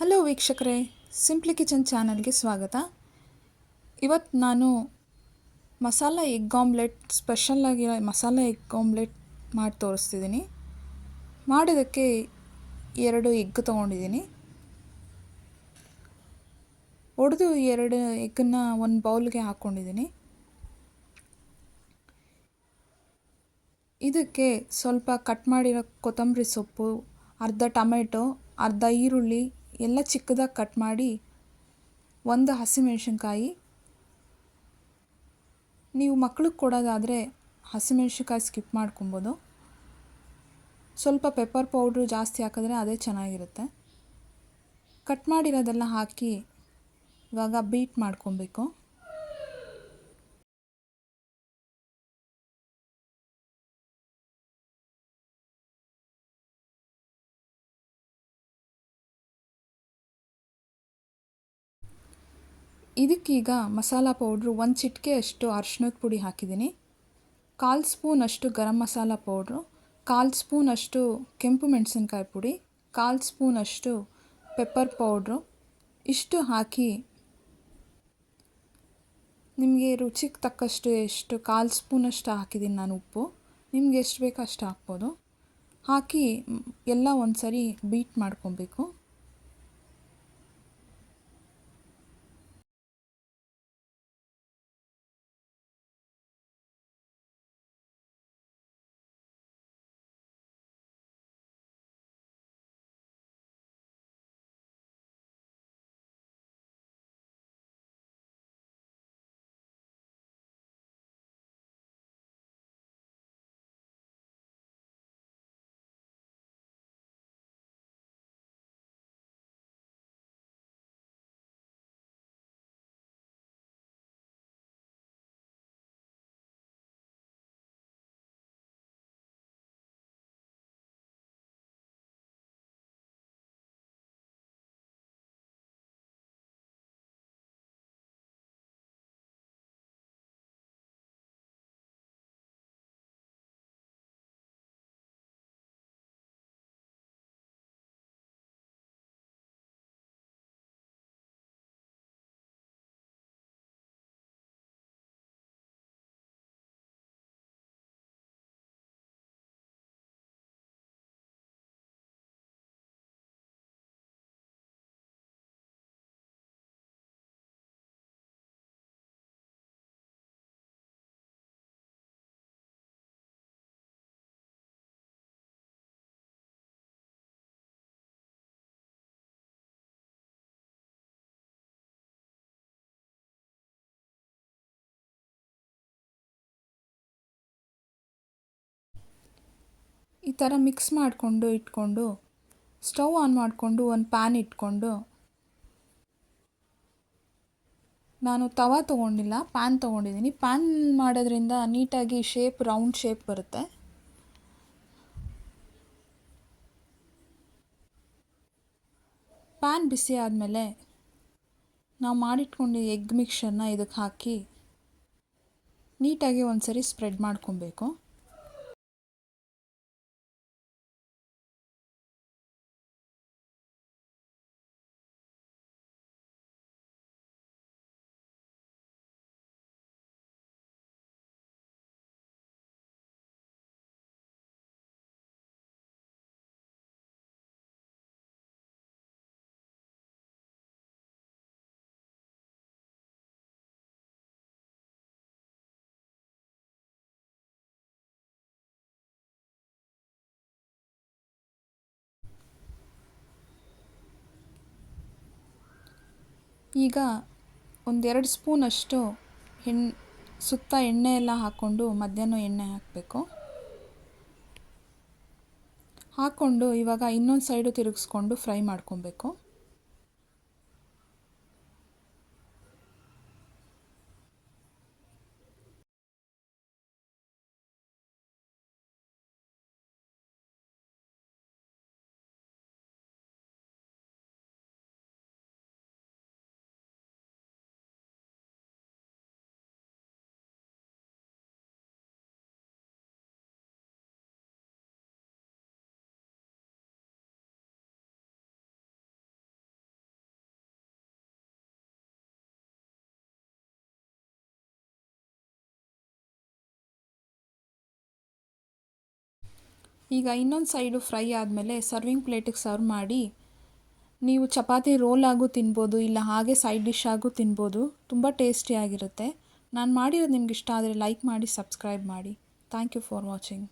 Hello ವೀಕ್ಷಕರೇ, simply kitchen ಚಾನಲ್ಗೆ ಸ್ವಾಗತ. ಇವತ್ತು ನಾನು ಮಸಾಲ ಎಗ್ ಆಮ್ಲೆಟ್, ಸ್ಪೆಷಲ್ಲಾಗಿ ಮಸಾಲ ಎಗ್ ಆಮ್ಲೆಟ್ ಮಾಡಿ ತೋರಿಸ್ತಿದ್ದೀನಿ. ಮಾಡೋದಕ್ಕೆ 2 ಎಗ್ ತೊಗೊಂಡಿದ್ದೀನಿ. ಒಡೆದು 2 ಎಗ್ಗನ್ನು ಒಂದು ಬೌಲ್ಗೆ ಹಾಕ್ಕೊಂಡಿದ್ದೀನಿ. ಇದಕ್ಕೆ ಸ್ವಲ್ಪ ಕಟ್ ಮಾಡಿರೋ ಕೊತ್ತಂಬರಿ ಸೊಪ್ಪು, ಅರ್ಧ ಟೊಮೆಟೊ, ಅರ್ಧ ಈರುಳ್ಳಿ ಎಲ್ಲ ಚಿಕ್ಕದಾಗಿ ಕಟ್ ಮಾಡಿ, 1 ಹಸಿಮೆಣಸಿನ್ಕಾಯಿ, ನೀವು ಮಕ್ಳಿಗೆ ಕೊಡೋದಾದರೆ ಹಸಿಮೆಣಸಿನ್ಕಾಯಿ ಸ್ಕಿಪ್ ಮಾಡ್ಕೊಬೋದು. ಸ್ವಲ್ಪ ಪೆಪ್ಪರ್ ಪೌಡ್ರು ಜಾಸ್ತಿ ಹಾಕಿದ್ರೆ ಅದೇ ಚೆನ್ನಾಗಿರುತ್ತೆ. ಕಟ್ ಮಾಡಿರೋದೆಲ್ಲ ಹಾಕಿ ಇವಾಗ ಬೀಟ್ ಮಾಡ್ಕೊಬೇಕು. ಇದಕ್ಕೀಗ ಮಸಾಲ ಪೌಡ್ರು 1 ಚಿಟಿಕೆಯಷ್ಟು ಅರಿಶಿಣದ ಪುಡಿ ಹಾಕಿದ್ದೀನಿ, 1/4 ಸ್ಪೂನಷ್ಟು ಗರಂ ಮಸಾಲ ಪೌಡ್ರು, 1/4 ಸ್ಪೂನಷ್ಟು ಕೆಂಪು ಮೆಣಸಿನ್ಕಾಯಿ ಪುಡಿ, 1/4 ಸ್ಪೂನಷ್ಟು ಪೆಪ್ಪರ್ ಪೌಡ್ರು. ಇಷ್ಟು ಹಾಕಿ ನಿಮಗೆ ರುಚಿಗೆ ತಕ್ಕಷ್ಟು, 1/4 ಸ್ಪೂನಷ್ಟು ಹಾಕಿದ್ದೀನಿ ನಾನು ಉಪ್ಪು. ನಿಮ್ಗೆ ಎಷ್ಟು ಬೇಕೋ ಅಷ್ಟು ಹಾಕ್ಬೋದು. ಹಾಕಿ ಎಲ್ಲ ಒಂದು ಸರಿ ಬೀಟ್ ಮಾಡ್ಕೊಬೇಕು. ಈ ಥರ ಮಿಕ್ಸ್ ಮಾಡಿಕೊಂಡು ಇಟ್ಕೊಂಡು, ಸ್ಟವ್ ಆನ್ ಮಾಡಿಕೊಂಡು ಒಂದು ಪ್ಯಾನ್ ಇಟ್ಕೊಂಡು, ನಾನು ತವಾ ತೊಗೊಂಡಿಲ್ಲ, ಪ್ಯಾನ್ ತೊಗೊಂಡಿದ್ದೀನಿ. ಪ್ಯಾನ್ ಮಾಡೋದ್ರಿಂದ ನೀಟಾಗಿ ರೌಂಡ್ ಶೇಪ್ ಬರುತ್ತೆ. ಪ್ಯಾನ್ ಬಿಸಿ ಆದಮೇಲೆ ನಾವು ಮಾಡಿಟ್ಕೊಂಡು ಎಗ್ ಮಿಕ್ಸರ್ನ ಇದಕ್ಕೆ ಹಾಕಿ ನೀಟಾಗಿ ಒಂದು ಸರಿ ಸ್ಪ್ರೆಡ್ ಮಾಡ್ಕೊಬೇಕು. ಈಗ 1-2 ಸ್ಪೂನಷ್ಟು ಸುತ್ತ ಎಣ್ಣೆ ಎಲ್ಲ ಹಾಕ್ಕೊಂಡು, ಮಧ್ಯಾಹ್ನ ಎಣ್ಣೆ ಹಾಕಬೇಕು. ಹಾಕ್ಕೊಂಡು ಇವಾಗ ಇನ್ನೊಂದು ಸೈಡು ತಿರುಗಿಸ್ಕೊಂಡು ಫ್ರೈ ಮಾಡ್ಕೊಬೇಕು. ಈಗ ಇನ್ನೊಂದು ಸೈಡು ಫ್ರೈ ಆದಮೇಲೆ ಸರ್ವಿಂಗ್ ಪ್ಲೇಟಿಗೆ ಸರ್ವ್ ಮಾಡಿ ನೀವು ಚಪಾತಿ ರೋಲ್ ಆಗು ತಿನ್ಬೋದು, ಇಲ್ಲ ಹಾಗೆ ಸೈಡ್ ಡಿಶ್ ಆಗು ತಿನ್ಬೋದು. ತುಂಬ ಟೇಸ್ಟಿಯಾಗಿರುತ್ತೆ. ನಾನು ಮಾಡಿರೋದು ನಿಮ್ಗೆ ಇಷ್ಟ ಆದರೆ ಲೈಕ್ ಮಾಡಿ, ಸಬ್ಸ್ಕ್ರೈಬ್ ಮಾಡಿ. Thank you for watching.